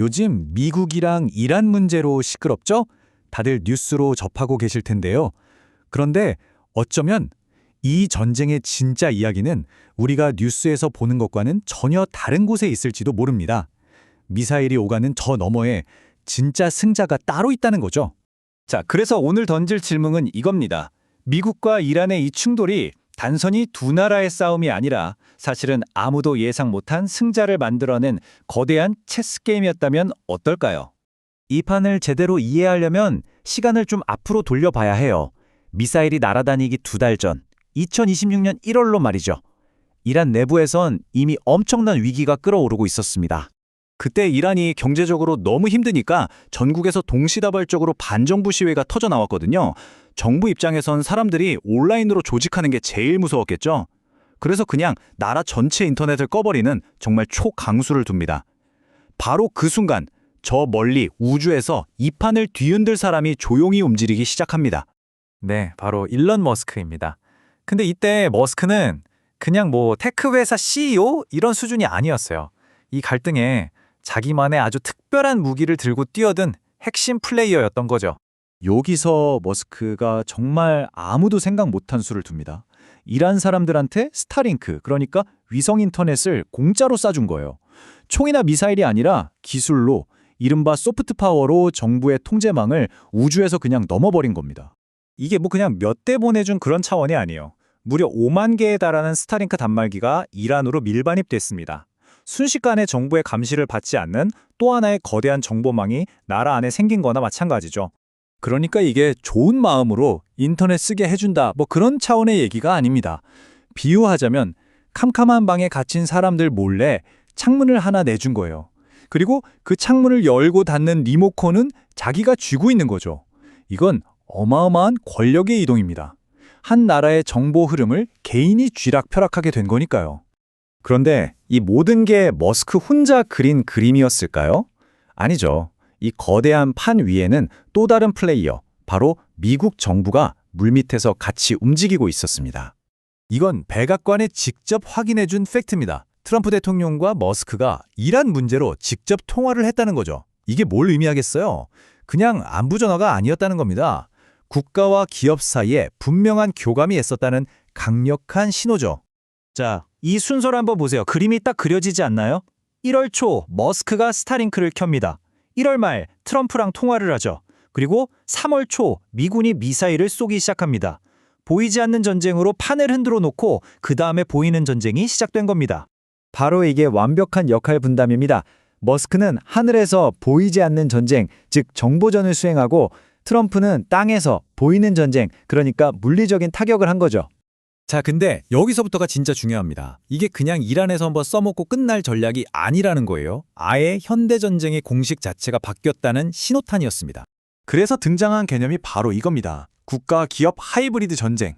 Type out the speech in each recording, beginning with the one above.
요즘 미국이랑 이란 문제로 시끄럽죠? 다들 뉴스로 접하고 계실 텐데요. 그런데 어쩌면 이 전쟁의 진짜 이야기는 우리가 뉴스에서 보는 것과는 전혀 다른 곳에 있을지도 모릅니다. 미사일이 오가는 저 너머에 진짜 승자가 따로 있다는 거죠. 자, 그래서 오늘 던질 질문은 이겁니다. 미국과 이란의 이 충돌이 단순히 두 나라의 싸움이 아니라 사실은 아무도 예상 못한 승자를 만들어낸 거대한 체스 게임이었다면 어떨까요? 이 판을 제대로 이해하려면 시간을 좀 앞으로 돌려봐야 해요. 미사일이 날아다니기 2달 전, 2026년 1월로 말이죠. 이란 내부에선 이미 엄청난 위기가 끓어오르고 있었습니다. 그때 이란이 경제적으로 너무 힘드니까 전국에서 동시다발적으로 반정부 시위가 터져 나왔거든요. 정부 입장에선 사람들이 온라인으로 조직하는 게 제일 무서웠겠죠. 그래서 그냥 나라 전체 인터넷을 꺼버리는 정말 초강수를 둡니다. 바로 그 순간 저 멀리 우주에서 이 판을 뒤흔들 사람이 조용히 움직이기 시작합니다. 네, 바로 일론 머스크입니다. 근데 이때 머스크는 그냥 테크 회사 CEO 이런 수준이 아니었어요. 이 갈등에 자기만의 아주 특별한 무기를 들고 뛰어든 핵심 플레이어였던 거죠. 여기서 머스크가 정말 아무도 생각 못한 수를 둡니다. 이란 사람들한테 스타링크, 그러니까 위성 인터넷을 공짜로 쏴준 거예요. 총이나 미사일이 아니라 기술로, 이른바 소프트 파워로 정부의 통제망을 우주에서 그냥 넘어버린 겁니다. 이게 그냥 몇 대 보내준 그런 차원이 아니에요. 무려 5만 개에 달하는 스타링크 단말기가 이란으로 밀반입됐습니다. 순식간에 정부의 감시를 받지 않는 또 하나의 거대한 정보망이 나라 안에 생긴 거나 마찬가지죠. 그러니까 이게 좋은 마음으로 인터넷 쓰게 해준다, 그런 차원의 얘기가 아닙니다. 비유하자면 캄캄한 방에 갇힌 사람들 몰래 창문을 하나 내준 거예요. 그리고 그 창문을 열고 닫는 리모컨은 자기가 쥐고 있는 거죠. 이건 어마어마한 권력의 이동입니다. 한 나라의 정보 흐름을 개인이 쥐락펴락하게 된 거니까요. 그런데 이 모든 게 머스크 혼자 그린 그림이었을까요? 아니죠. 이 거대한 판 위에는 또 다른 플레이어, 바로 미국 정부가 물밑에서 같이 움직이고 있었습니다. 이건 백악관에 직접 확인해준 팩트입니다. 트럼프 대통령과 머스크가 이란 문제로 직접 통화를 했다는 거죠. 이게 뭘 의미하겠어요? 그냥 안부 전화가 아니었다는 겁니다. 국가와 기업 사이에 분명한 교감이 있었다는 강력한 신호죠. 자, 이 순서를 한번 보세요. 그림이 딱 그려지지 않나요? 1월 초 머스크가 스타링크를 켭니다. 1월 말 트럼프랑 통화를 하죠. 그리고 3월 초 미군이 미사일을 쏘기 시작합니다. 보이지 않는 전쟁으로 판을 흔들어 놓고 그 다음에 보이는 전쟁이 시작된 겁니다. 바로 이게 완벽한 역할 분담입니다. 머스크는 하늘에서 보이지 않는 전쟁, 즉 정보전을 수행하고 트럼프는 땅에서 보이는 전쟁, 그러니까 물리적인 타격을 한 거죠. 자, 근데 여기서부터가 진짜 중요합니다. 이게 그냥 이란에서 한번 써먹고 끝날 전략이 아니라는 거예요. 아예 현대전쟁의 공식 자체가 바뀌었다는 신호탄이었습니다. 그래서 등장한 개념이 바로 이겁니다. 국가-기업 하이브리드 전쟁.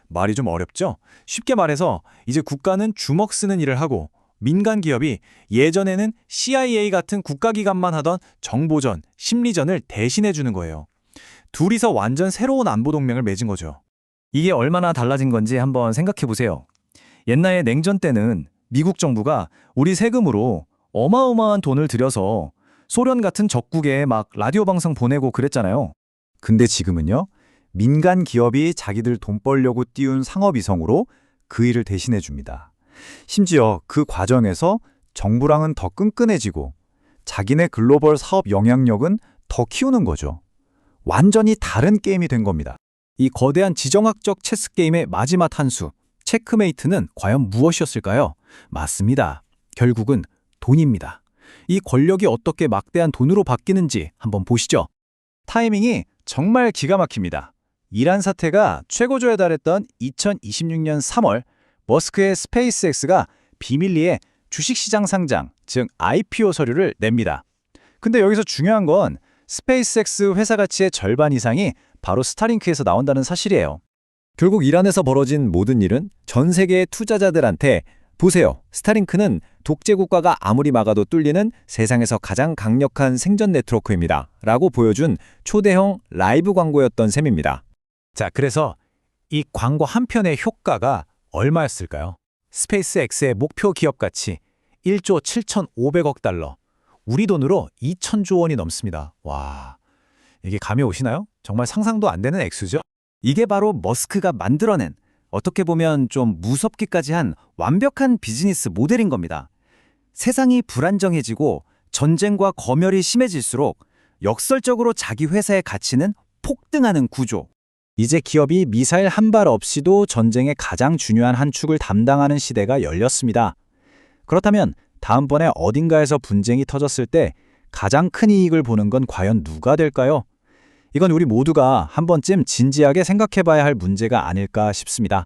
말이 좀 어렵죠? 쉽게 말해서 이제 국가는 주먹 쓰는 일을 하고 민간 기업이 예전에는 CIA 같은 국가기관만 하던 정보전, 심리전을 대신해주는 거예요. 둘이서 완전 새로운 안보동맹을 맺은 거죠. 이게 얼마나 달라진 건지 한번 생각해 보세요. 옛날에 냉전 때는 미국 정부가 우리 세금으로 어마어마한 돈을 들여서 소련 같은 적국에 막 라디오 방송 보내고 그랬잖아요. 근데 지금은요, 민간 기업이 자기들 돈 벌려고 띄운 상업위성으로 그 일을 대신해 줍니다. 심지어 그 과정에서 정부랑은 더 끈끈해지고 자기네 글로벌 사업 영향력은 더 키우는 거죠. 완전히 다른 게임이 된 겁니다. 이 거대한 지정학적 체스 게임의 마지막 한 수, 체크메이트는 과연 무엇이었을까요? 맞습니다. 결국은 돈입니다. 이 권력이 어떻게 막대한 돈으로 바뀌는지 한번 보시죠. 타이밍이 정말 기가 막힙니다. 이란 사태가 최고조에 달했던 2026년 3월, 머스크의 스페이스X가 비밀리에 주식시장 상장, 즉 IPO 서류를 냅니다. 근데 여기서 중요한 건 스페이스X 회사 가치의 절반 이상이 바로 스타링크에서 나온다는 사실이에요. 결국 이란에서 벌어진 모든 일은 전 세계의 투자자들한테 보세요. 스타링크는 독재국가가 아무리 막아도 뚫리는 세상에서 가장 강력한 생전 네트워크입니다. 라고 보여준 초대형 라이브 광고였던 셈입니다. 자, 그래서 이 광고 한 편의 효과가 얼마였을까요? 스페이스X의 목표 기업 가치 1조 7,500억 달러, 우리 돈으로 2,000조 원이 넘습니다. 와, 이게 감이 오시나요? 정말 상상도 안 되는 액수죠? 이게 바로 머스크가 만들어낸 어떻게 보면 좀 무섭기까지 한 완벽한 비즈니스 모델인 겁니다. 세상이 불안정해지고 전쟁과 검열이 심해질수록 역설적으로 자기 회사의 가치는 폭등하는 구조. 이제 기업이 미사일 한 발 없이도 전쟁의 가장 중요한 한 축을 담당하는 시대가 열렸습니다. 그렇다면 다음번에 어딘가에서 분쟁이 터졌을 때 가장 큰 이익을 보는 건 과연 누가 될까요? 이건 우리 모두가 한 번쯤 진지하게 생각해 봐야 할 문제가 아닐까 싶습니다.